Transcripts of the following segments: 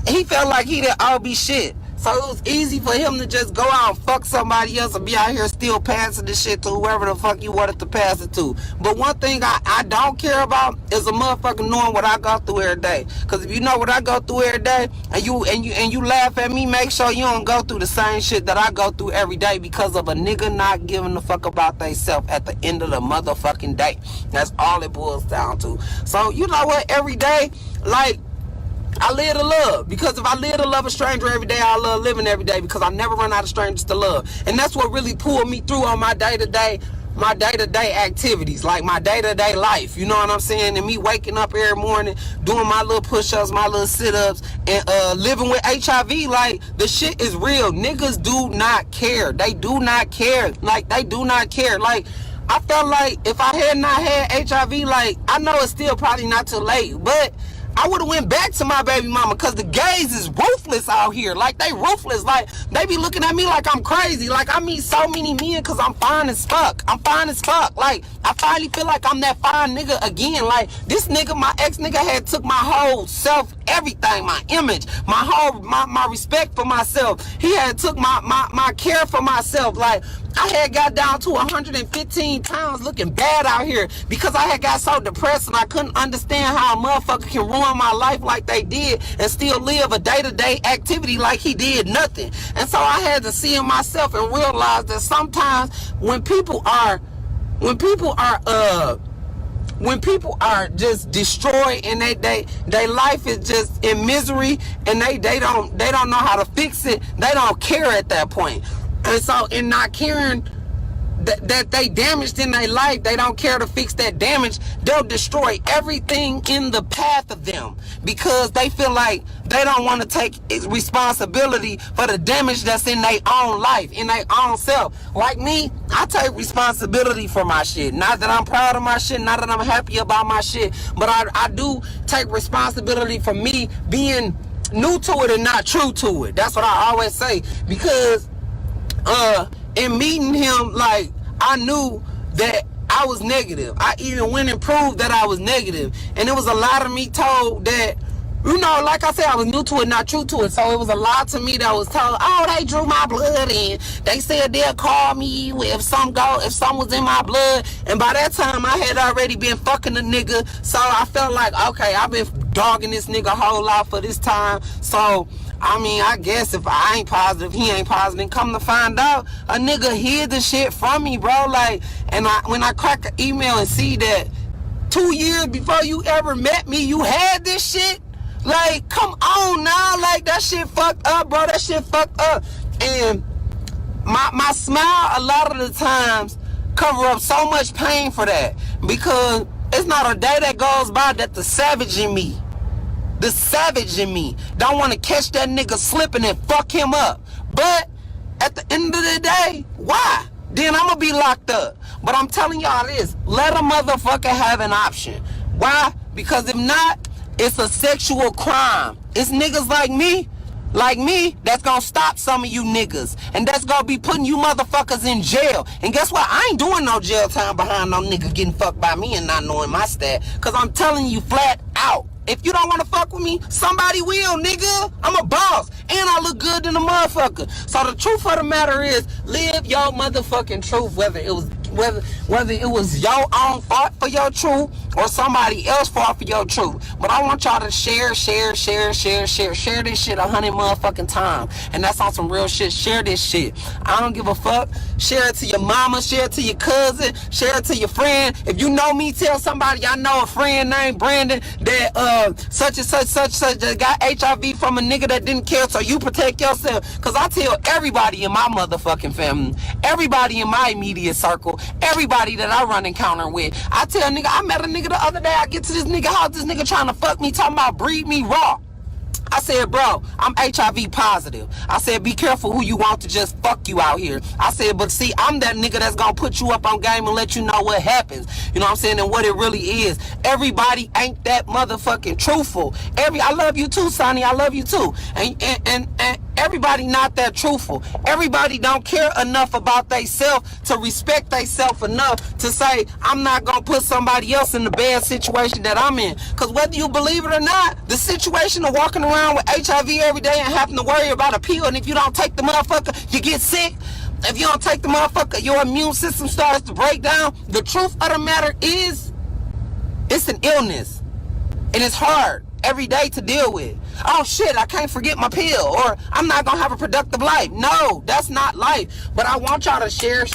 he felt like he didn't all be shit. So it was easy for him to just go out and fuck somebody else and be out here still passing this shit to whoever the fuck you wanted to pass it to. But one thing I don't care about is a motherfucker knowing what I go through every day. Cause if you know what I go through every day and you laugh at me, make sure you don't go through the same shit that I go through every day because of a nigga not giving a fuck about theyself at the end of the motherfucking day. That's all it boils down to. So you know what? Every day, like, I live to love, because if I live to love a stranger every day, I love living every day, because I never run out of strangers to love. And that's what really pulled me through on my day-to-day activities, like my day-to-day life, you know what I'm saying? And me waking up every morning, doing my little push-ups, my little sit-ups, and living with HIV. Like, the shit is real. Niggas do not care. They do not care. Like, they do not care. Like, I felt like if I had not had HIV, like, I know it's still probably not too late, but I would have went back to my baby mama, because the gays is ruthless out here. Like, they ruthless. Like, they be looking at me like I'm crazy. Like, I meet so many men because I'm fine as fuck. I'm fine as fuck. Like, I finally feel like I'm that fine nigga again. Like, this nigga, my ex-nigga had took my whole self, everything, my image, my respect for myself. He had took my care for myself. Like, I had got down to 115 pounds looking bad out here because I had got so depressed and I couldn't understand how a motherfucker can ruin my life like they did and still live a day-to-day activity like he did nothing. And so I had to see in myself and realize that sometimes when people are just destroyed and they life is just in misery and they don't know how to fix it, they don't care at that point. And so in not caring that they damaged in their life, they don't care to fix that damage, they'll destroy everything in the path of them because they feel like they don't want to take responsibility for the damage that's in their own life, in their own self. Like me, I take responsibility for my shit. Not that I'm proud of my shit, not that I'm happy about my shit, but I do take responsibility for me being new to it and not true to it. That's what I always say, because in meeting him, like, I knew that I was negative. I even went and proved that I was negative. And it was a lot of me told that, you know, like I said, I was new to it, not true to it. So it was a lot to me that was told, oh, they drew my blood in. They said they'll call me if some was in my blood. And by that time, I had already been fucking the nigga. So I felt like, okay, I've been dogging this nigga a whole lot for this time. So I mean, I guess if I ain't positive, he ain't positive. Come to find out, a nigga hid the shit from me, bro. Like, and when I crack an email and see that 2 years before you ever met me, you had this shit, like, come on now. Like, that shit fucked up, bro. That shit fucked up. And my smile a lot of the times cover up so much pain for that, because it's not a day that goes by that the savage in me don't want to catch that nigga slipping and fuck him up. But at the end of the day, why? Then I'm gonna be locked up. But I'm telling y'all this, let a motherfucker have an option. Why? Because if not, it's a sexual crime. It's niggas like me, that's gonna stop some of you niggas. And that's gonna be putting you motherfuckers in jail. And guess what? I ain't doing no jail time behind no nigga getting fucked by me and not knowing my stat. Because I'm telling you flat out, if you don't want to fuck with me, somebody will, nigga. I'm a boss. And I look good than a motherfucker. So the truth of the matter is, live your motherfucking truth, whether it was your own fault for your truth or somebody else's fault for your truth. But I want y'all to share this shit 100 motherfucking times. And that's on some real shit. Share this shit. I don't give a fuck. Share it to your mama, share it to your cousin, share it to your friend. If you know me, tell somebody I know a friend named Brandon that such and such that got HIV from a nigga that didn't care, so you protect yourself. Cause I tell everybody in my motherfucking family, everybody in my immediate circle, everybody that I run encounter with, I tell nigga, I met a nigga the other day, I get to this nigga house, this nigga trying to fuck me, talking about breed me raw. I said, bro, I'm HIV positive. I said, be careful who you want to just fuck you out here. I said, but see, I'm that nigga that's gonna put you up on game and let you know what happens. You know what I'm saying? And what it really is. Everybody ain't that motherfucking truthful. I love you too, Sonny. I love you too. And everybody not that truthful. Everybody don't care enough about theyself to respect theyself enough to say, I'm not gonna put somebody else in the bad situation that I'm in. Cause whether you believe it or not, the situation of walking around with HIV every day and having to worry about a pill, and if you don't take the motherfucker, you get sick. If you don't take the motherfucker, your immune system starts to break down. The truth of the matter is, it's an illness. And it's hard every day to deal with. Oh shit, I can't forget my pill, or I'm not gonna have a productive life. No, that's not life. But I want y'all to share this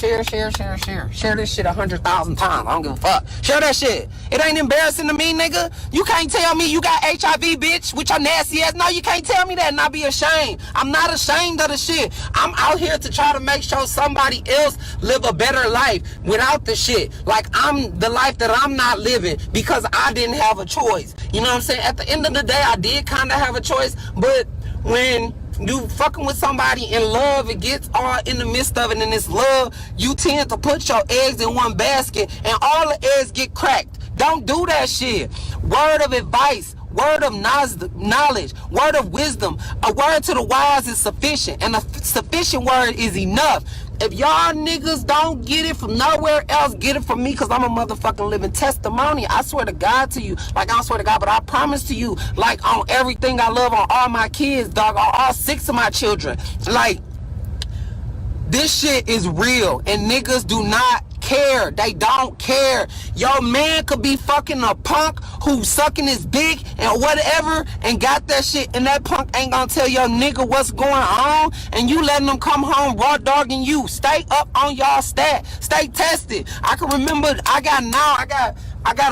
shit 100,000 times. I don't give a fuck. Share that shit. It ain't embarrassing to me, nigga. You can't tell me you got HIV, bitch, with your nasty ass. No, you can't tell me that and not be ashamed. I'm not ashamed of the shit. I'm out here to try to make sure somebody else live a better life without the shit. Like, I'm the life that I'm not living because I didn't have a choice. You know what I'm saying? At the end of the day, I did kind of have a choice, but when you fucking with somebody in love, it gets all in the midst of it, and it's love, you tend to put your eggs in one basket and all the eggs get cracked. Don't do that shit. Word of advice, word of knowledge, word of wisdom, a word to the wise is sufficient, and a sufficient word is enough. If y'all niggas don't get it from nowhere else, get it from me, because I'm a motherfucking living testimony. I swear to God to you. Like, I don't swear to God, but I promise to you, like, on everything I love, on all my kids, dog, on all 6 of my children. Like, this shit is real, and niggas do not care. They don't care. Your man could be fucking a punk who's sucking his dick and whatever and got that shit, and that punk ain't gonna tell your nigga what's going on, and you letting them come home raw dogging you. Stay up on y'all stat. Stay tested. I can remember I got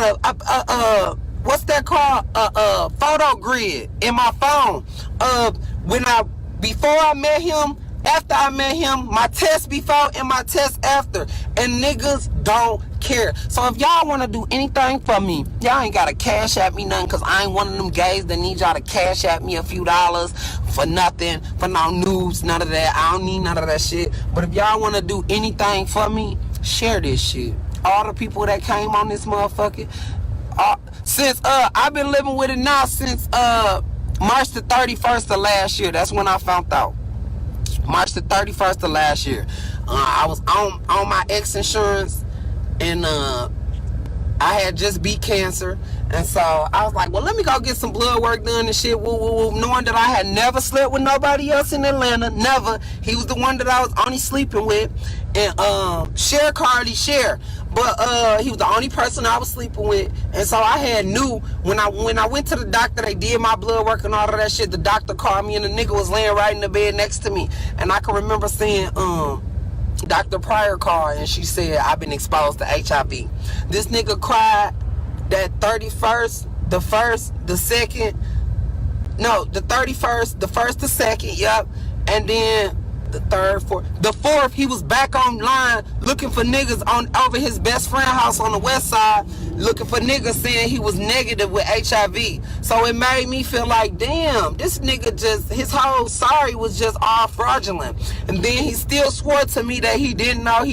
a what's that called? A photo grid in my phone. Before I met him, after I met him, my test before and my test after, and niggas don't care. So if y'all want to do anything for me, y'all ain't gotta cash at me nothing, because I ain't one of them gays that need y'all to cash at me a few dollars for nothing, for no news, none of that. I don't need none of that shit. But if y'all want to do anything for me, share this shit. All the people that came on this motherfucker, since I've been living with it now since March the 31st of last year. That's when I found out. March the 31st of last year. I was on my ex insurance, and I had just beat cancer, and so I was like, well, let me go get some blood work done and shit, woo woo woo, knowing that I had never slept with nobody else in Atlanta, never. He was the one that I was only sleeping with, and share Cardi share, but he was the only person I was sleeping with. And so I had knew when I went to the doctor, they did my blood work and all of that shit. The doctor called me, and the nigga was laying right in the bed next to me, and I can remember seeing Dr. Pryor called, and she said, I've been exposed to HIV. This nigga cried that 31st, the 1st, the 2nd, no, the 31st, the 1st, the 2nd, yep, and then the 3rd, 4th, the 4th, he was back online looking for niggas over his best friend house on the west side, looking for niggas saying he was negative with HIV. So it made me feel like, damn, this nigga just, his whole sorry was just all fraudulent. And then he still swore to me that he didn't know.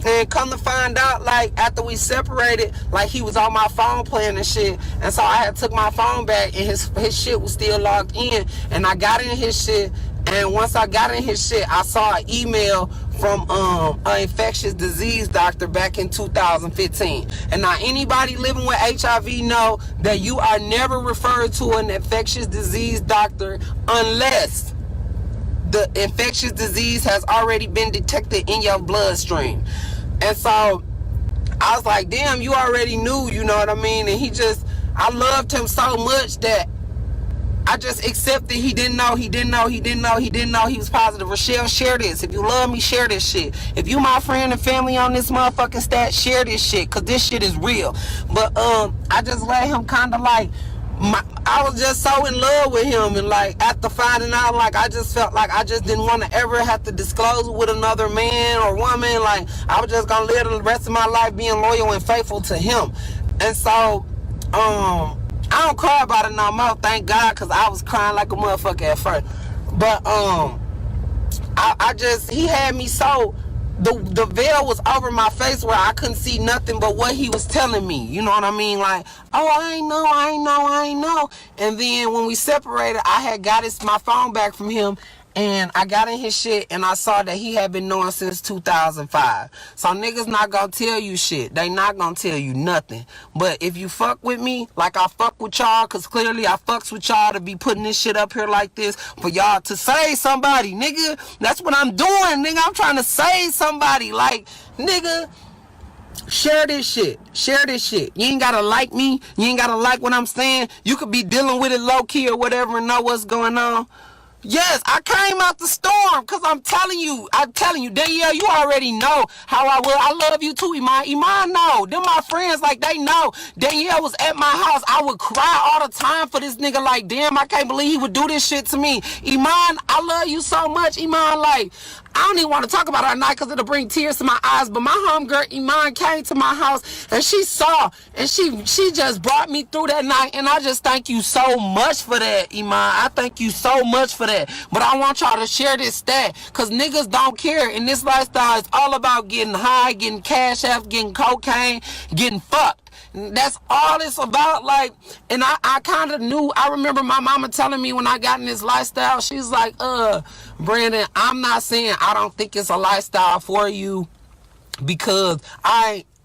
And come to find out, like, after we separated, like, he was on my phone playing and shit. And so I had took my phone back, and his shit was still logged in. And I got in his shit, and once I got in his shit, I saw an email from an infectious disease doctor back in 2015. And now anybody living with HIV know that you are never referred to an infectious disease doctor unless the infectious disease has already been detected in your bloodstream. And so I was like, damn, you already knew, you know what I mean? And I loved him so much that I just accepted he didn't know he was positive. Rochelle, share this. If you love me, share this shit. If you my friend and family on this motherfucking stat, share this shit, because this shit is real. But I just let him kind of like, I was just so in love with him, and like after finding out, like I just felt like I just didn't want to ever have to disclose with another man or woman. Like I was just gonna live the rest of my life being loyal and faithful to him. And so I don't cry about it no more, thank God, because I was crying like a motherfucker at first. But he had me so the veil was over my face where I couldn't see nothing but what he was telling me. You know what I mean? Like, oh, I ain't know. And then when we separated, I had got my phone back from him, and I got in his shit, and I saw that he had been knowing since 2005. So niggas not gonna tell you shit. They not gonna tell you nothing. But if you fuck with me, like I fuck with y'all, cause clearly I fucks with y'all to be putting this shit up here like this, for y'all to save somebody, nigga. That's what I'm doing, nigga. I'm trying to save somebody. Like, nigga, share this shit. Share this shit. You ain't gotta like me. You ain't gotta like what I'm saying. You could be dealing with it low key or whatever and know what's going on. Yes, I came out the storm because I'm telling you, Danielle, you already know how I will. I love you too, Iman. Iman know. Them my friends, like, they know. Danielle was at my house. I would cry all the time for this nigga, like, damn, I can't believe he would do this shit to me. Iman, I love you so much, Iman. Like, I don't even want to talk about our night because it'll bring tears to my eyes. But my homegirl, Iman, came to my house and she saw, and she just brought me through that night. And I just thank you so much for that, Iman. I thank you so much for that. But I want y'all to share this stat because niggas don't care. And this lifestyle is all about getting high, getting cash apps, getting cocaine, getting fucked. That's all it's about. Like, and I kind of knew. I remember my mama telling me when I got in this lifestyle, she's like, Brandon, I'm not saying I don't think it's a lifestyle for you because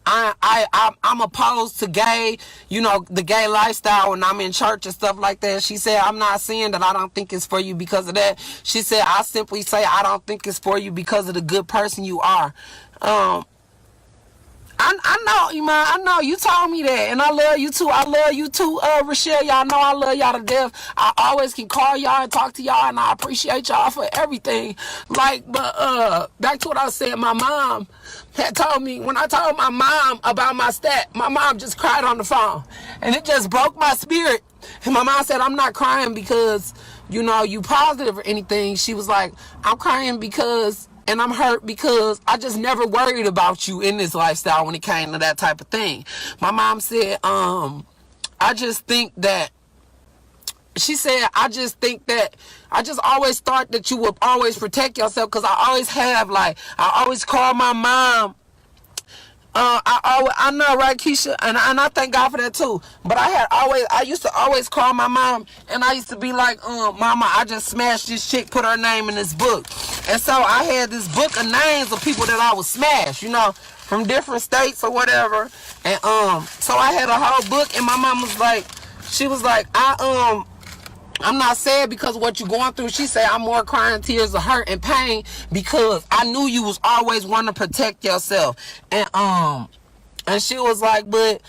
I'm opposed to gay, the gay lifestyle when I'm in church and stuff like that. She said, I'm not saying that I don't think it's for you because of that. She said, I simply say I don't think it's for you because of the good person you are. I know, Iman. I know you told me that, and I love you too. I love you too, Rochelle. Y'all know I love y'all to death. I always can call y'all and talk to y'all, and I appreciate y'all for everything. Like, but back to what I was saying. My mom had told me when I told my mom about my stat. My mom just cried on the phone, and it just broke my spirit. And my mom said, "I'm not crying because you positive or anything." She was like, "I'm crying because." And I'm hurt because I just never worried about you in this lifestyle when it came to that type of thing. My mom said, I just think that, she said, I just always thought that you would always protect yourself because I always have, like, I always call my mom. I know, right, Keisha, and I thank God for that too. But I used to always call my mom, and I used to be like, Mama, I just smashed this chick, put her name in this book. And so I had this book of names of people that I would smash, from different states or whatever. And so I had a whole book, and my mom was like, she was like, I'm not sad because of what you're going through. She said, I'm more crying tears of hurt and pain because I knew you was always wanting to protect yourself. And she was like, but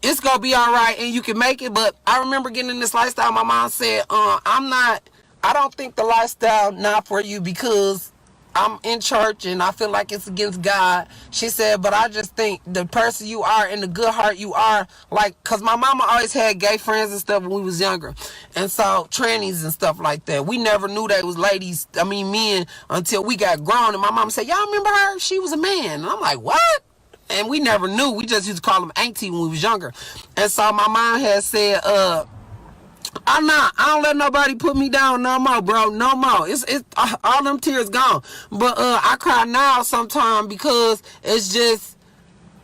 it's gonna be all right and you can make it. But I remember getting in this lifestyle. My mom said, I don't think the lifestyle not for you because I'm in church and I feel like it's against God. She said, but I just think the person you are and the good heart you are, like, because my mama always had gay friends and stuff when we was younger. And so, trannies and stuff like that. We never knew they was men, until we got grown. And my mama said, y'all remember her? She was a man. And I'm like, what? And we never knew. We just used to call them auntie when we was younger. And so my mom had said, I don't let nobody put me down no more, bro. No more. It's all them tears gone. But I cry now sometimes because it's just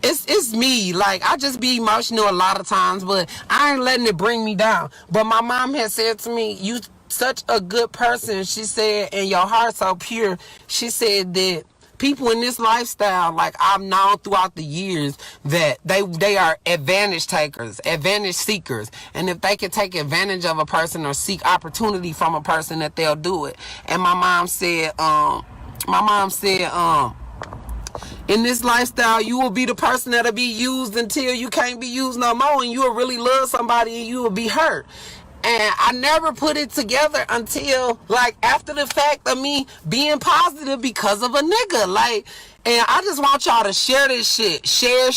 it's me. Like, I just be emotional a lot of times, but I ain't letting it bring me down. But my mom had said to me, you such a good person, she said, and your heart's so pure. She said that people in this lifestyle, like, I've known throughout the years that they are advantage takers, advantage seekers. And if they can take advantage of a person or seek opportunity from a person, that they'll do it. And my mom said, in this lifestyle, you will be the person that'll be used until you can't be used no more, and you will really love somebody and you will be hurt. And I never put it together until, like, after the fact of me being positive because of a nigga. Like, and I just want y'all to share this shit. Share.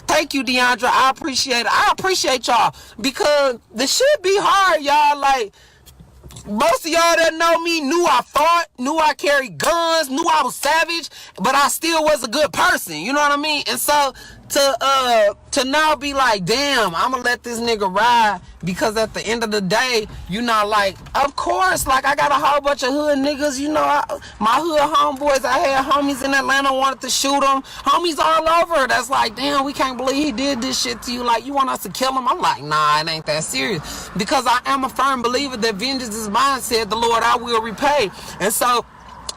Thank you, Deandra. I appreciate it. I appreciate y'all because the shit be hard, y'all. Like, most of y'all that know me knew I fought, knew I carried guns, knew I was savage, but I still was a good person. You know what I mean? And so to to now be like, damn, I'm gonna let this nigga ride, because at the end of the day, you know, like, of course, like, I got a whole bunch of hood niggas, you know, my hood homeboys, I had homies in Atlanta wanted to shoot them, homies all over, that's like, damn, we can't believe he did this shit to you, like, you want us to kill him? I'm like, nah, it ain't that serious, because I am a firm believer that vengeance is mine, said the Lord, I will repay. And so,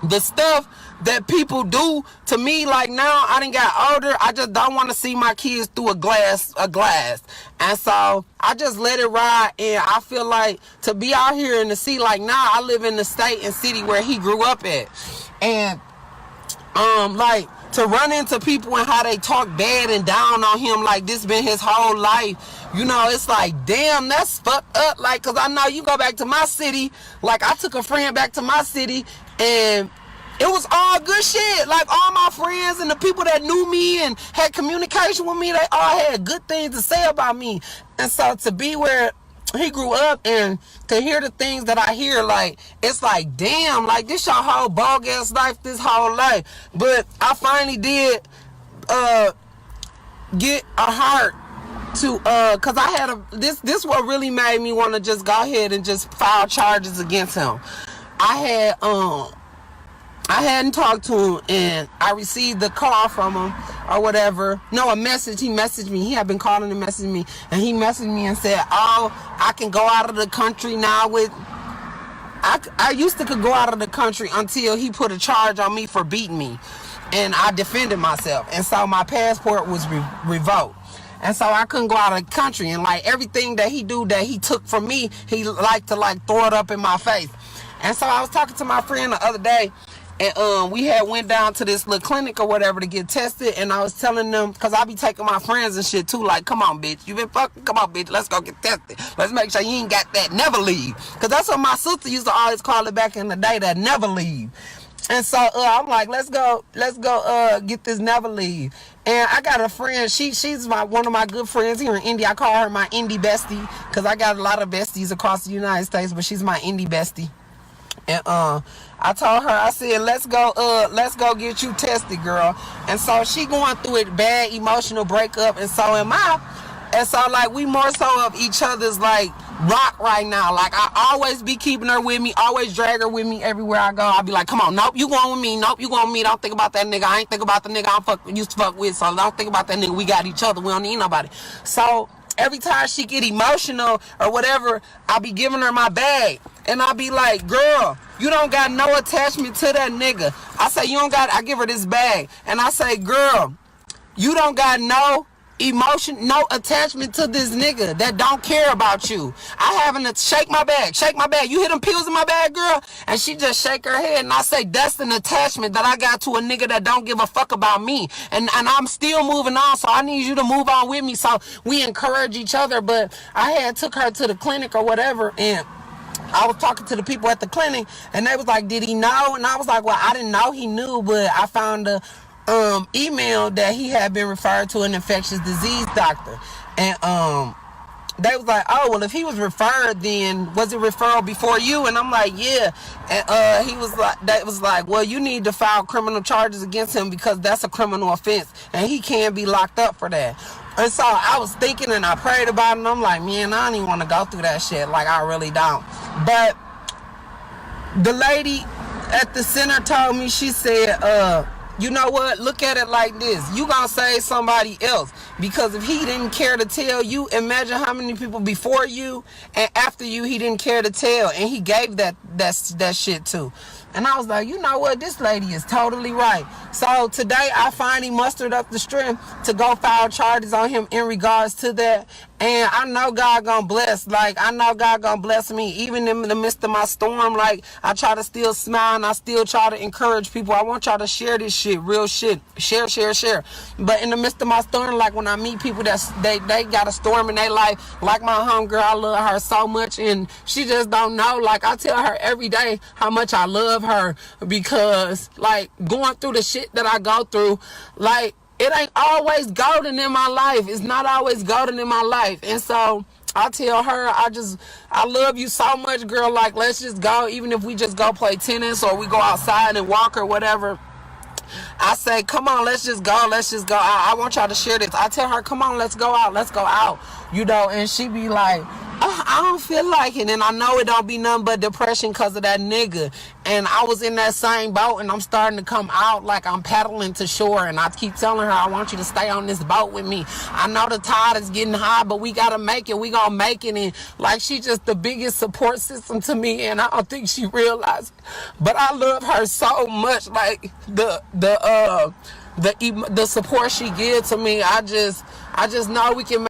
the stuff that people do to me, like, now I done got older, I just don't want to see my kids through a glass. And so I just let it ride. And I feel like to be out here and to see, like, now I live in the state and city where he grew up at, and like, to run into people and how they talk bad and down on him like this been his whole life, you know, it's like, damn, that's fucked up. Like, cause I know you go back to my city, like, I took a friend back to my city, and it was all good shit. Like, all my friends and the people that knew me and had communication with me, they all had good things to say about me. And so to be where he grew up and to hear the things that I hear, like, it's like, damn, like, this your whole bogus life, this whole life. But I finally did get a heart to, cause I had this what really made me want to just go ahead and just file charges against him. I hadn't talked to him, and I received a call from him or whatever. No, a message. He messaged me. He had been calling and messaging me, and he messaged me and said, oh, I can go out of the country now with... I used to could go out of the country until he put a charge on me for beating me, and I defended myself, and so my passport was revoked. And so I couldn't go out of the country, and like everything that he do that he took from me, he liked to like throw it up in my face. And so I was talking to my friend the other day, and we had went down to this little clinic or whatever to get tested, and I was telling them, because I be taking my friends and shit too, like, come on, bitch, you been fucking, come on, bitch, let's go get tested. Let's make sure you ain't got that never leave. Because that's what my sister used to always call it back in the day, that never leave. And so I'm like, let's go get this never leave. And I got a friend, she's one of my good friends here in Indy. I call her my indie bestie, because I got a lot of besties across the United States, but she's my indie bestie. And I told her, I said, let's go get you tested, girl. And so she going through a bad emotional breakup, and so am I. And so, like, we more so of each other's, like, rock right now. Like, I always be keeping her with me, always drag her with me everywhere I go. I'll be like, come on, nope, you going with me, nope, you going with me. Don't think about that nigga. I ain't think about the nigga used to fuck with, so don't think about that nigga. We got each other. We don't need nobody. So every time she get emotional or whatever, I'll be giving her my bag. And I'll be like, girl, you don't got no attachment to that nigga. I say, I give her this bag. And I say, girl, you don't got no emotion, no attachment to this nigga that don't care about you. I having to shake my bag. You hear them pills in my bag, girl? And she just shake her head, and I say, that's an attachment that I got to a nigga that don't give a fuck about me. And I'm still moving on, so I need you to move on with me. So we encourage each other. But I had took her to the clinic or whatever, and I was talking to the people at the clinic, and they was like, did he know? And I was like, well, I didn't know he knew, but I found a email that he had been referred to an infectious disease doctor. And they was like, oh, well, if he was referred, then was it referral before you? And I'm like, yeah. And he was like, that was like, well, you need to file criminal charges against him, because that's a criminal offense, and he can't be locked up for that. And so I was thinking, and I prayed about it, and I'm like, man, I don't even want to go through that shit. Like, I really don't. But the lady at the center told me, she said, you know what? Look at it like this. You gonna save somebody else, because if he didn't care to tell you, imagine how many people before you and after you he didn't care to tell, and he gave that shit to. And I was like, you know what? This lady is totally right. So today I finally mustered up the strength to go file charges on him in regards to that. And I know God gonna bless. Like, I know God gonna bless me. Even in the midst of my storm, like, I try to still smile, and I still try to encourage people. I want y'all to share this shit, real shit. Share. But in the midst of my storm, like, when I meet people that they got a storm in their life, like my homegirl, I love her so much, and she just don't know. Like, I tell her every day how much I love her, because, like, going through the shit that I go through, like, it ain't always golden in my life. It's not always golden in my life. And so I tell her, I love you so much, girl. Like, let's just go. Even if we just go play tennis or we go outside and walk or whatever. I say, come on, let's just go. Let's just go out. I want y'all to share this. I tell her, come on, let's go out. Let's go out. You know, and she be like, I don't feel like it. And I know it don't be nothing but depression because of that nigga. And I was in that same boat, and I'm starting to come out like I'm paddling to shore. And I keep telling her, I want you to stay on this boat with me. I know the tide is getting high, but we got to make it. We going to make it. And like, she just the biggest support system to me. And I don't think she realized it. But I love her so much. Like, the support she gives to me, I just know we can make